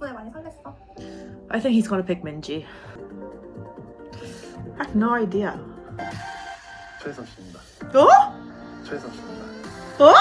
덕분에 많이 설렜어. I think he's gonna pick Minji. I have no idea. 최혜성 씨입니다. Oh? 최혜성 씨입니다. Oh?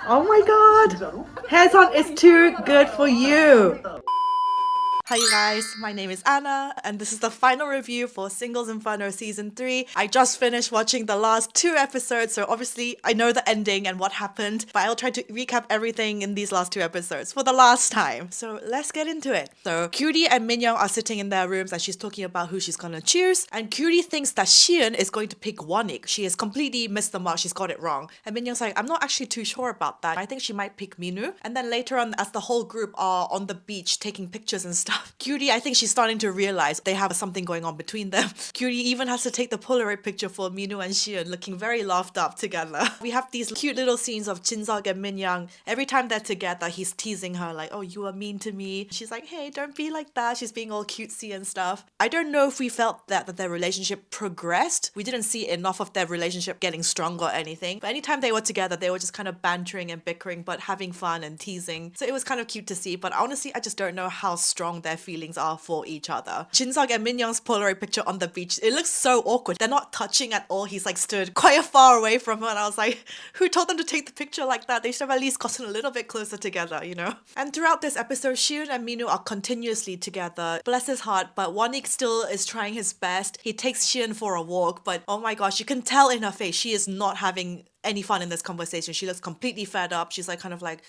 Oh my god! 진짜로? Haesun is too good for you! Hi you guys, my name is Anna and this is the final review for Singles Inferno Season 3. I just finished watching the last 2 episodes, so obviously I know the ending and what happened, but I'll try to recap everything in these last 2 episodes for the last time. So let's get into it. So Cutie and Minyoung are sitting in their rooms and she's talking about who she's gonna choose, and Cutie thinks that Shion is going to pick Gwanhee. She has completely missed the mark, she's got it wrong. And Minyoung's like, I'm not actually too sure about that. I think she might pick Minwoo. And then later on, as the whole group are on the beach taking pictures and stuff, Cutie, I think she's starting to realize they have something going on between them. Cutie even has to take the Polaroid picture for Minwoo and Shion looking very laughed up together. We have these cute little scenes of Jinseok and Minyoung. Every time they're together, he's teasing her like, oh, you are mean to me. She's like, hey, don't be like that. She's being all cutesy and stuff. I don't know if we felt that their relationship progressed. We didn't see enough of their relationship getting stronger or anything. But anytime they were together, they were just kind of bantering and bickering, but having fun and teasing. So it was kind of cute to see. But honestly, I just don't know how strong their feelings are for each other. Jinseok and Minyoung's Polaroid picture on the beach, it looks so awkward. They're not touching at all. He's like stood quite far away from her and I was like, who told them to take the picture like that? They should have at least gotten a little bit closer together, you know? And throughout this episode, Shion and Minwoo are continuously together. Bless his heart, but Gwanhee still is trying his best. He takes Shion for a walk, but oh my gosh, you can tell in her face she is not having any fun in this conversation. She looks completely fed up. She's like kind of like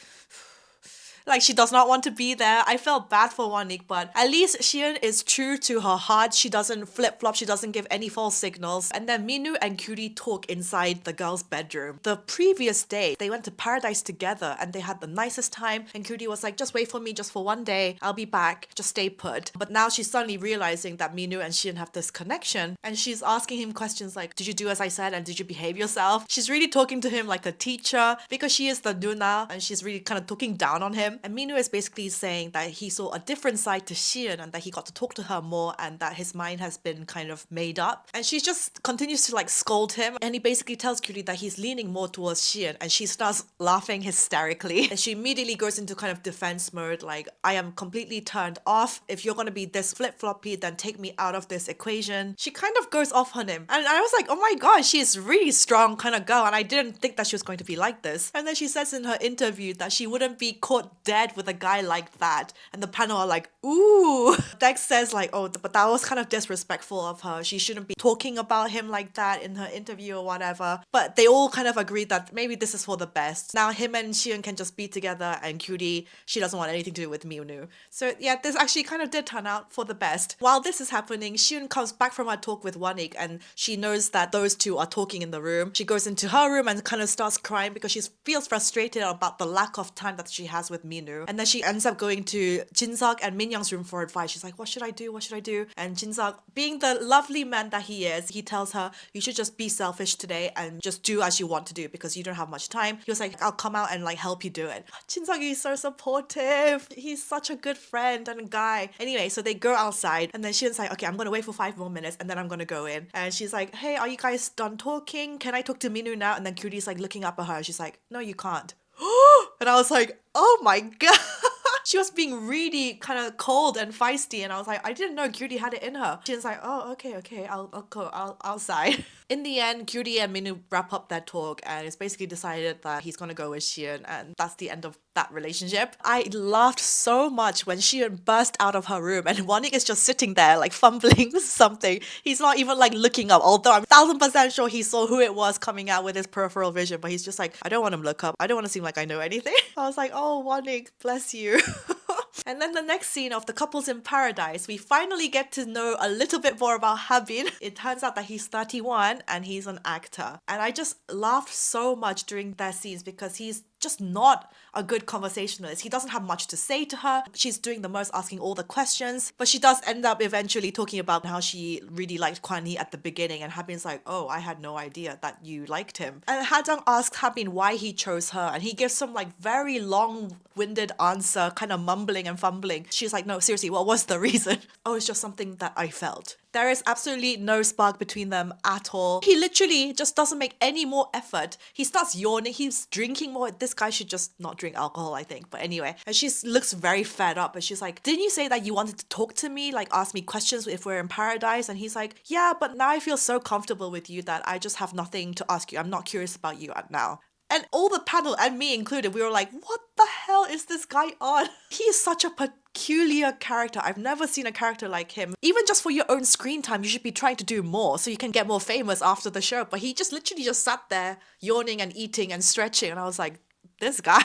she does not want to be there. I felt bad for Gwanhee, but at least Shion is true to her heart. She doesn't flip-flop. She doesn't give any false signals. And then Minwoo and Cutie talk inside the girls' bedroom. The previous day, they went to paradise together and they had the nicest time. And Cutie was like, just wait for me just for one day. I'll be back. Just stay put. But now she's suddenly realizing that Minwoo and Shion have this connection. And she's asking him questions like, did you do as I said? And did you behave yourself? She's really talking to him like a teacher because she is the Nuna and she's really kind of talking down on him. And Minwoo is basically saying that he saw a different side to Shion and that he got to talk to her more and that his mind has been kind of made up. And she just continues to like scold him and he basically tells Cutie that he's leaning more towards Shion and she starts laughing hysterically. And she immediately goes into kind of defense mode like, I am completely turned off. If you're gonna be this flip-floppy, then take me out of this equation. She kind of goes off on him. And I was like, oh my god, she's really strong kind of girl and I didn't think that she was going to be like this. And then she says in her interview that she wouldn't be caught dead with a guy like that. And the panel are like, ooh. Dex says like, oh, but that was kind of disrespectful of her. She shouldn't be talking about him like that in her interview or whatever. But they all kind of agreed that maybe this is for the best. Now him and Shion can just be together and Cutie, she doesn't want anything to do with Minwoo. So yeah, this actually kind of did turn out for the best. While this is happening, Shion comes back from her talk with Gwanhee and she knows that those two are talking in the room. She goes into her room and kind of starts crying because she feels frustrated about the lack of time that she has with Minwoo. And then she ends up going to Jinseok and Minyoung's room for advice. She's like, what should I do? What should I do? And Jinseok, being the lovely man that he is, he tells her, you should just be selfish today and just do as you want to do because you don't have much time. He was like, I'll come out and like help you do it. Jinseok is so supportive. He's such a good friend and a guy. Anyway, so they go outside and then Shion's like, okay, I'm gonna wait for 5 more minutes and then I'm gonna go in. And she's like, hey, are you guys done talking? Can I talk to Minwoo now? And then Cutie's like looking up at her and she's like, no, you can't. And I was like, oh my god. She was being really kind of cold and feisty and I was like, I didn't know Cutie had it in her. She was like, oh, okay, I'll go outside. In the end, Cutie and Minwoo wrap up their talk and it's basically decided that he's gonna go with Shion and that's the end of that relationship. I laughed so much when Shion burst out of her room and Gwanhee is just sitting there like fumbling something. He's not even like looking up, although I'm 1000% sure he saw who it was coming out with his peripheral vision, but he's just like, I don't want to look up. I don't want to seem like I know anything. I was like, oh, Gwanhee, bless you. And then the next scene of the couples in paradise, we finally get to know a little bit more about Habin. It turns out that he's 31 and he's an actor. And I just laughed so much during their scenes because he's just not a good conversationalist. He doesn't have much to say to her. She's doing the most, asking all the questions, but she does end up eventually talking about how she really liked Gwanhee at the beginning and Habin's like, oh, I had no idea that you liked him. And Hadang asks Habin why he chose her and he gives some like very long-winded answer, kind of mumbling and fumbling. She's like, no, seriously, what was the reason? Oh, it's just something that I felt. There is absolutely no spark between them at all. He literally just doesn't make any more effort. He starts yawning, he's drinking more. This this guy should just not drink alcohol, I think. But anyway, and she looks very fed up and she's like, didn't you say that you wanted to talk to me, like ask me questions if we're in paradise? And he's like, yeah, but now I feel so comfortable with you that I just have nothing to ask you. I'm not curious about you now. And all the panel, and me included, we were like, what the hell is this guy on? He is such a peculiar character. I've never seen a character like him. Even just for your own screen time, you should be trying to do more so you can get more famous after the show. But he just literally just sat there yawning and eating and stretching. And I was like, this guy.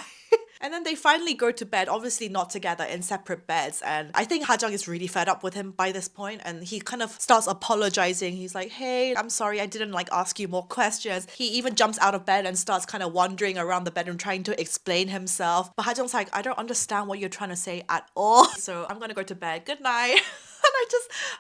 And then they finally go to bed, obviously not together, in separate beds. And I think Hadang is really fed up with him by this point, and he kind of starts apologizing. He's like, hey, I'm sorry, I didn't like ask you more questions. He even jumps out of bed and starts kind of wandering around the bedroom trying to explain himself. But Hadang's like, I don't understand what you're trying to say at all. So I'm gonna go to bed. Good night.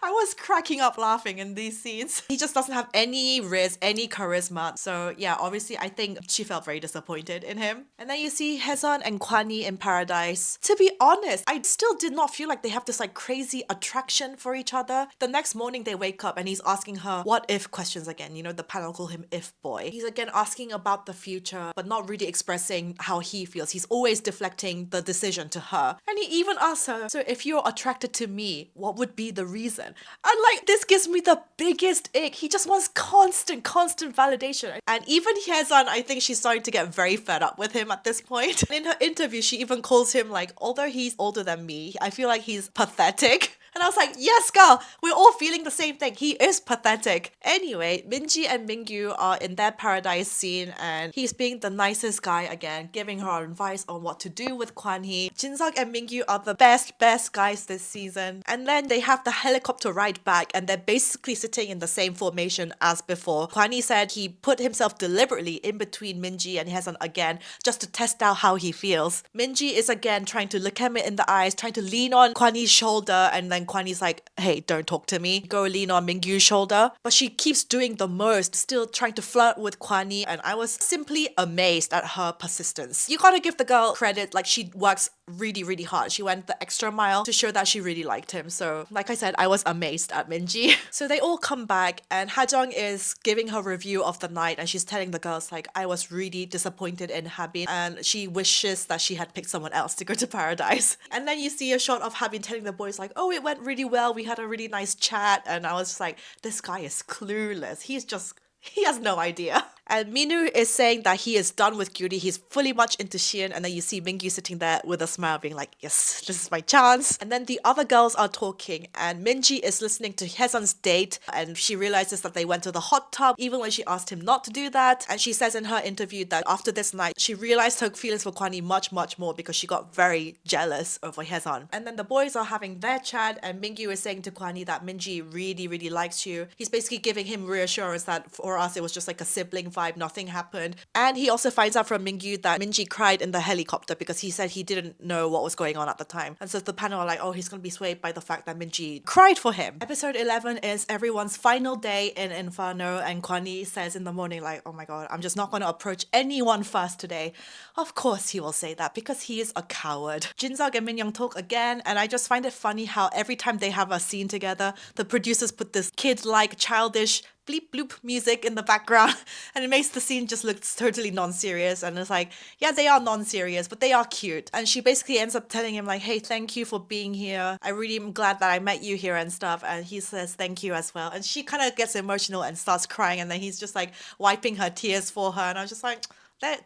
I was cracking up laughing in these scenes. He just doesn't have any riz, any charisma. So yeah, obviously I think she felt very disappointed in him. And then you see Haesun and Gwanhee in paradise. To be honest, I still did not feel like they have this like crazy attraction for each other. The next morning they wake up and he's asking her what if questions again. You know, the panel call him if boy. He's again asking about the future, but not really expressing how he feels. He's always deflecting the decision to her. And he even asks her, so if you're attracted to me, what would be the reason? And like, this gives me the biggest ick. He just wants constant validation. And even Haesun, I think she's starting to get very fed up with him at this point. In her interview, she even calls him like, although he's older than me, I feel like he's pathetic. And I was like, yes, girl, we're all feeling the same thing. He is pathetic. Anyway, Minji and Mingu are in their paradise scene and he's being the nicest guy again, giving her advice on what to do with Gwanhee. Jinseok and Mingu are the best guys this season. And then they have the helicopter ride back and they're basically sitting in the same formation as before. Gwanhee said he put himself deliberately in between Minji and Haesun again just to test out how he feels. Minji is again trying to look him in the eyes, trying to lean on Gwanhee's shoulder, and then Gwanhee's like, hey, don't talk to me. Go lean on Mingyu's shoulder. But she keeps doing the most, still trying to flirt with Gwanhee, and I was simply amazed at her persistence. You gotta give the girl credit, like she works really hard. She went the extra mile to show that she really liked him. So like I said, I was amazed at Minji. So they all come back and Hadang is giving her review of the night and she's telling the girls like, I was really disappointed in Habin and she wishes that she had picked someone else to go to paradise. And then you see a shot of Habin telling the boys like, oh, it went really well. We had a really nice chat. And I was just like, this guy is clueless. He has no idea. And Minu is saying that he is done with Gyuri. He's fully much into Shein. And then you see Mingyu sitting there with a smile being like, yes, this is my chance. And then the other girls are talking and Minji is listening to Haesun's date and she realizes that they went to the hot tub even when she asked him not to do that. And she says in her interview that after this night, she realized her feelings for Gwanhee much more because she got very jealous over Haesun. And then the boys are having their chat and Mingyu is saying to Gwanhee that Minji really likes you. He's basically giving him reassurance that for us, it was just like a sibling vibe, nothing happened. And he also finds out from Mingyu that Minji cried in the helicopter because he said he didn't know what was going on at the time. And so the panel are like, oh, he's gonna be swayed by the fact that Minji cried for him. Episode 11 is everyone's final day in Inferno and Gwanhee says in the morning like, oh my god, I'm just not gonna approach anyone first today. Of course he will say that because he is a coward. Jinseok and Minyoung talk again and I just find it funny how every time they have a scene together, the producers put this kid-like childish bleep bloop music in the background and it makes the scene just look totally non-serious. And it's like, yeah, they are non-serious but they are cute. And she basically ends up telling him like, hey, thank you for being here, I really am glad that I met you here and stuff. And he says thank you as well and she kind of gets emotional and starts crying and then he's just like wiping her tears for her and I was just like,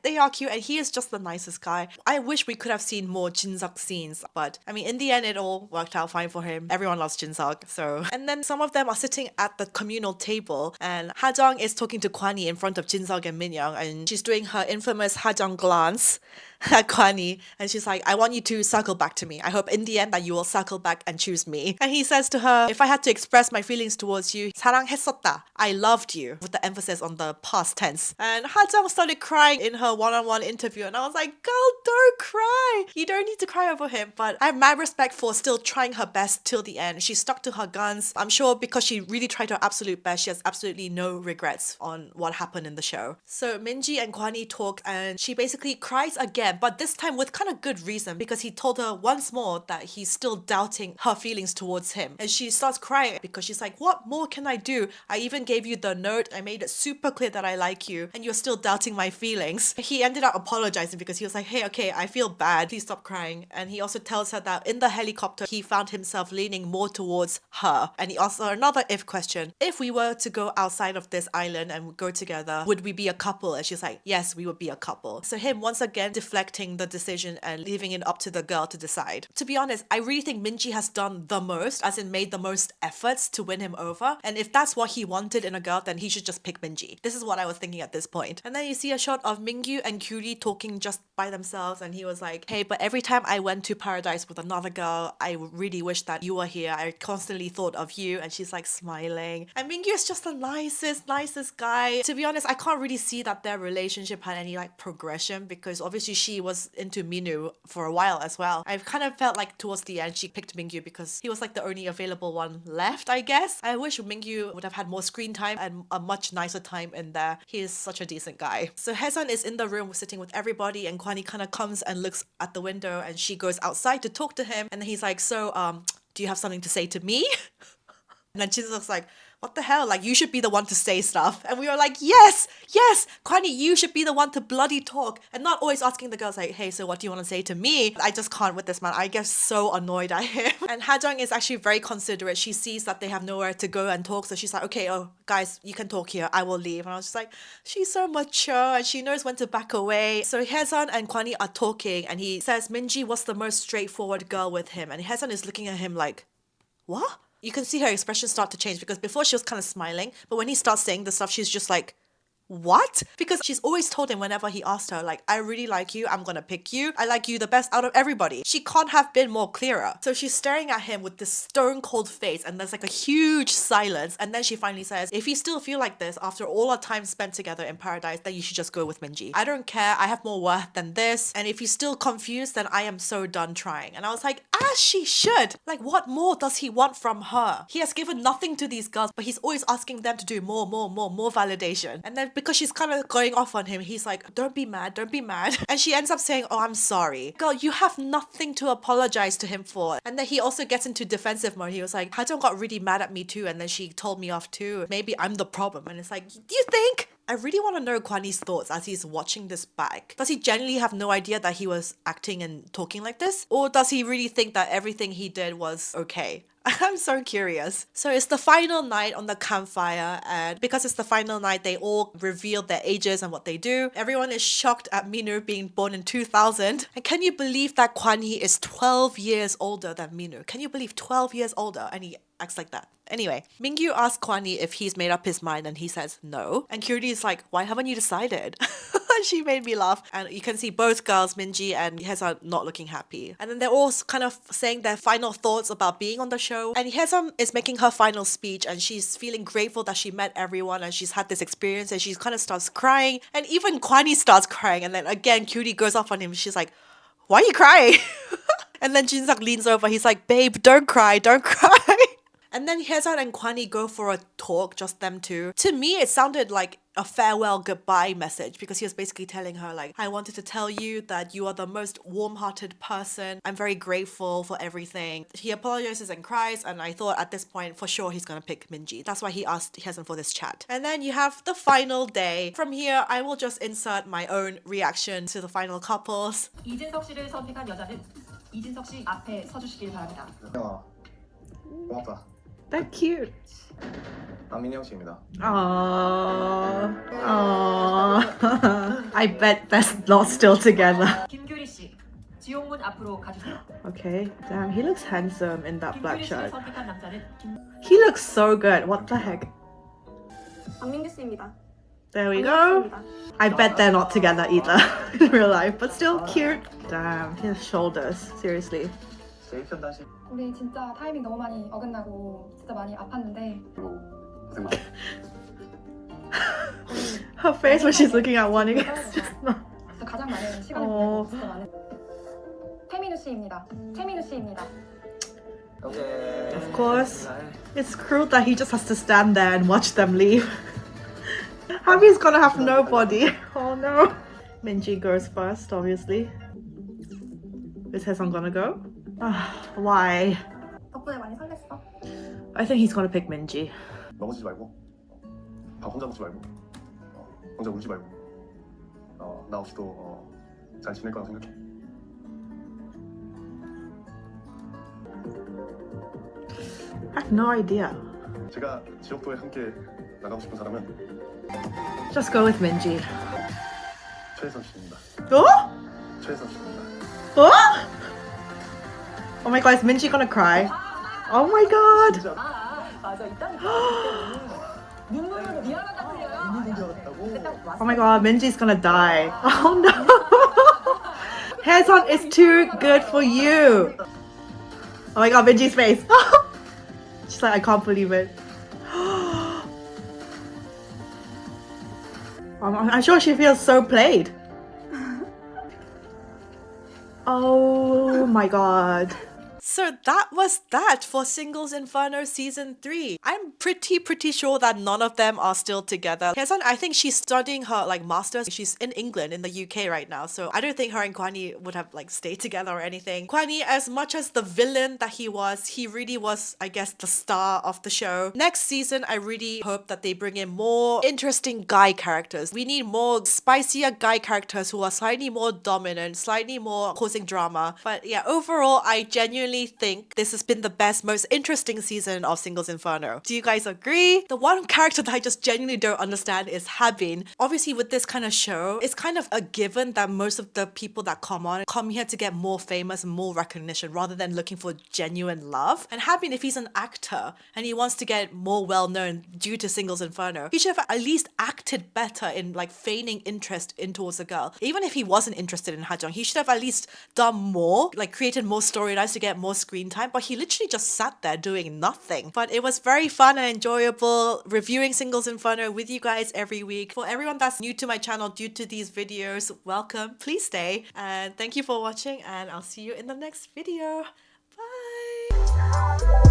they are cute and he is just the nicest guy. I wish we could have seen more Jinseok scenes, but I mean in the end it all worked out fine for him. Everyone loves Jinseok, so. And then some of them are sitting at the communal table and Hadang is talking to Gwanhee in front of Jinseok and Minyoung and she's doing her infamous Hadang glance at Gwanhee and she's like, I want you to circle back to me. I hope in the end that you will circle back and choose me. And he says to her, if I had to express my feelings towards you, 사랑했었다. I loved you, with the emphasis on the past tense. And Hadang started crying in her one-on-one interview and I was like, girl, don't cry. You don't need to cry over him. But I have mad respect for still trying her best till the end. She stuck to her guns. I'm sure because she really tried her absolute best, she has absolutely no regrets on what happened in the show. So Minji and Gwanhee talk and she basically cries again again, but this time with kind of good reason, because he told her once more that he's still doubting her feelings towards him. And she starts crying because she's like, what more can I do? I even gave you the note. I made it super clear that I like you and you're still doubting my feelings. He ended up apologizing because he was like, hey, okay, I feel bad. Please stop crying. And he also tells her that in the helicopter, he found himself leaning more towards her. And he asked her another if question. If we were to go outside of this island and go together, would we be a couple? And she's like, yes, we would be a couple. So him once again deflecting the decision and leaving it up to the girl to decide. To be honest, I really think Minji has done the most, as in made the most efforts to win him over. And if that's what he wanted in a girl, then he should just pick Minji. This is what I was thinking at this point. And then you see a shot of Mingu and Curie talking just by themselves, and he was like, hey, but every time I went to paradise with another girl, I really wish that you were here. I constantly thought of you. And she's like smiling. And Mingu is just the nicest guy. To be honest, I can't really see that their relationship had any like progression, because obviously she was into Minu for a while as well. I've kind of felt like towards the end she picked Mingyu because he was like the only available one left, I guess. I wish Mingyu would have had more screen time and a much nicer time in there. He is such a decent guy. So Haesun is in the room sitting with everybody, and Gwanhee kind of comes and looks at the window, and she goes outside to talk to him, and then he's like, so do you have something to say to me? And then Shinseok's like, what the hell? Like, you should be the one to say stuff. And we were like, yes, Gwanhee, you should be the one to bloody talk. And not always asking the girls like, hey, so what do you want to say to me? I just can't with this man. I get so annoyed at him. And Hadang is actually very considerate. She sees that they have nowhere to go and talk. So she's like, okay, oh, guys, you can talk here. I will leave. And I was just like, she's so mature and she knows when to back away. So Haesun and Gwanhee are talking, and he says Minji was the most straightforward girl with him. And Haesun is looking at him like, what? You can see her expression start to change, because before she was kind of smiling, but when he starts saying the stuff, she's just like, what? Because she's always told him whenever he asked her, like, I really like you, I'm gonna pick you, I like you the best out of everybody. She can't have been more clearer. So she's staring at him with this stone cold face, and there's like a huge silence, and then she finally says, if you still feel like this after all our time spent together in paradise, then you should just go with Minji. I don't care, I have more worth than this, and if you're still confused, then I am so done trying. And I was like, as she should. Like, what more does he want from her? He has given nothing to these girls, but he's always asking them to do more validation. And then because she's kind of going off on him, he's like, don't be mad. And she ends up saying, oh, I'm sorry. Girl, you have nothing to apologize to him for. And then he also gets into defensive mode. He was like, Hadong got really mad at me too, and then she told me off too. Maybe I'm the problem. And it's like, do you think? I really want to know Gwanhee's thoughts as he's watching this back. Does he genuinely have no idea that he was acting and talking like this? Or does he really think that everything he did was okay? I'm so curious. So it's the final night on the campfire, and because it's the final night, they all reveal their ages and what they do. Everyone is shocked at Minu being born in 2000. And can you believe that Gwanhee is 12 years older than Minu? Can you believe 12 years older? And he acts like that. Anyway, Mingyu asks Gwanhee if he's made up his mind, and he says no. And Curie is like, why haven't you decided? She made me laugh. And you can see both girls, Minji and Haesun, not looking happy. And then they're all kind of saying their final thoughts about being on the show. And Haesun is making her final speech, and she's feeling grateful that she met everyone and she's had this experience, and she kind of starts crying. And even Gwanhee starts crying. And then again, Curie goes off on him. She's like, why are you crying? And then Jinseok leans over. He's like, babe, don't cry. And then Haesun and Gwanhee go for a talk, just them two. To me, it sounded like a farewell goodbye message, because he was basically telling her like, I wanted to tell you that you are the most warm-hearted person. I'm very grateful for everything. He apologizes and cries, and I thought at this point, for sure, he's gonna pick Minji. That's why he asked Haesun for this chat. And then you have the final day. From here, I will just insert my own reaction to the final couples. 이진석 씨를 선택한 여자는 이진석 씨 앞에 서주시길 바랍니다. 야, 고맙다. They're cute. 남민영 씨입니다. Aww. I bet they're not still together. 김규리 씨, 지용문 앞으로 가주세요. Okay, damn, he looks handsome in that black 김규리 shirt. 씨를 선택한 남자는 He looks so good. What the heck? 박민규 씨입니다. There we go. I bet they're not together either in real life, but still cute. Damn, his shoulders. Seriously. 세이션 다시. 우리 진짜 타이밍 너무 많이 어긋나고 진짜 많이 아팠는데 고생 많아. Her face when she's looking at one is just not. 진짜 가장 많은 시간을 보내고 진짜 많은 태민우 씨입니다. Okay. Of course. It's cruel that he just has to stand there and watch them leave. Habi's gonna have nobody. Oh no. Minji goes first, obviously. Is Haesung gonna go? Why? 덕분에 많이 설렜어. I think he's gonna pick Minji. 넘어지지 말고 밥 혼자 먹지 말고 혼자 울지 말고 나 없이도 잘 지낼 거라고 생각해. I have no idea. 제가 지옥도에 함께 나가고 싶은 사람은 Just go with Minji. 최혜선 씨입니다. Oh? 최혜선 씨입니다. Oh? Oh my god, is Minji gonna cry? Oh my god! 진짜 맞아 있다니까. 눈물로 미안하다 Oh my god, Minji's gonna die. Oh no! Haesun is too good for you! Oh my god, Minji's face! She's like, I can't believe it. I'm sure she feels so played. Oh my god. So that was that for Singles Inferno Season 3. I'm pretty sure that none of them are still together. Haesun, I think she's studying her masters. She's in England, in the UK right now. So I don't think her and Gwanhee would have stayed together or anything. Gwanhee, as much as the villain that he really was, I guess, the star of the show. Next season, I really hope that they bring in more interesting guy characters. We need more spicier guy characters who are slightly more dominant, slightly more causing drama. But yeah, overall, I genuinely think this has been the best, most interesting season of Singles Inferno. Do you guys agree? The one character that I just genuinely don't understand is Habin. Obviously, with this kind of show, it's kind of a given that most of the people that come here to get more famous and more recognition rather than looking for genuine love. And Habin, if he's an actor and he wants to get more well-known due to Singles Inferno, he should have at least acted better in feigning interest in towards a girl. Even if he wasn't interested in Hajong, he should have at least done more, created more storylines to get more screen time, but he literally just sat there doing nothing. But it was very fun and enjoyable reviewing Singles Inferno with you guys every week. For everyone that's new to my channel due to these videos, welcome, please stay, and thank you for watching, and I'll see you in the next video. Bye!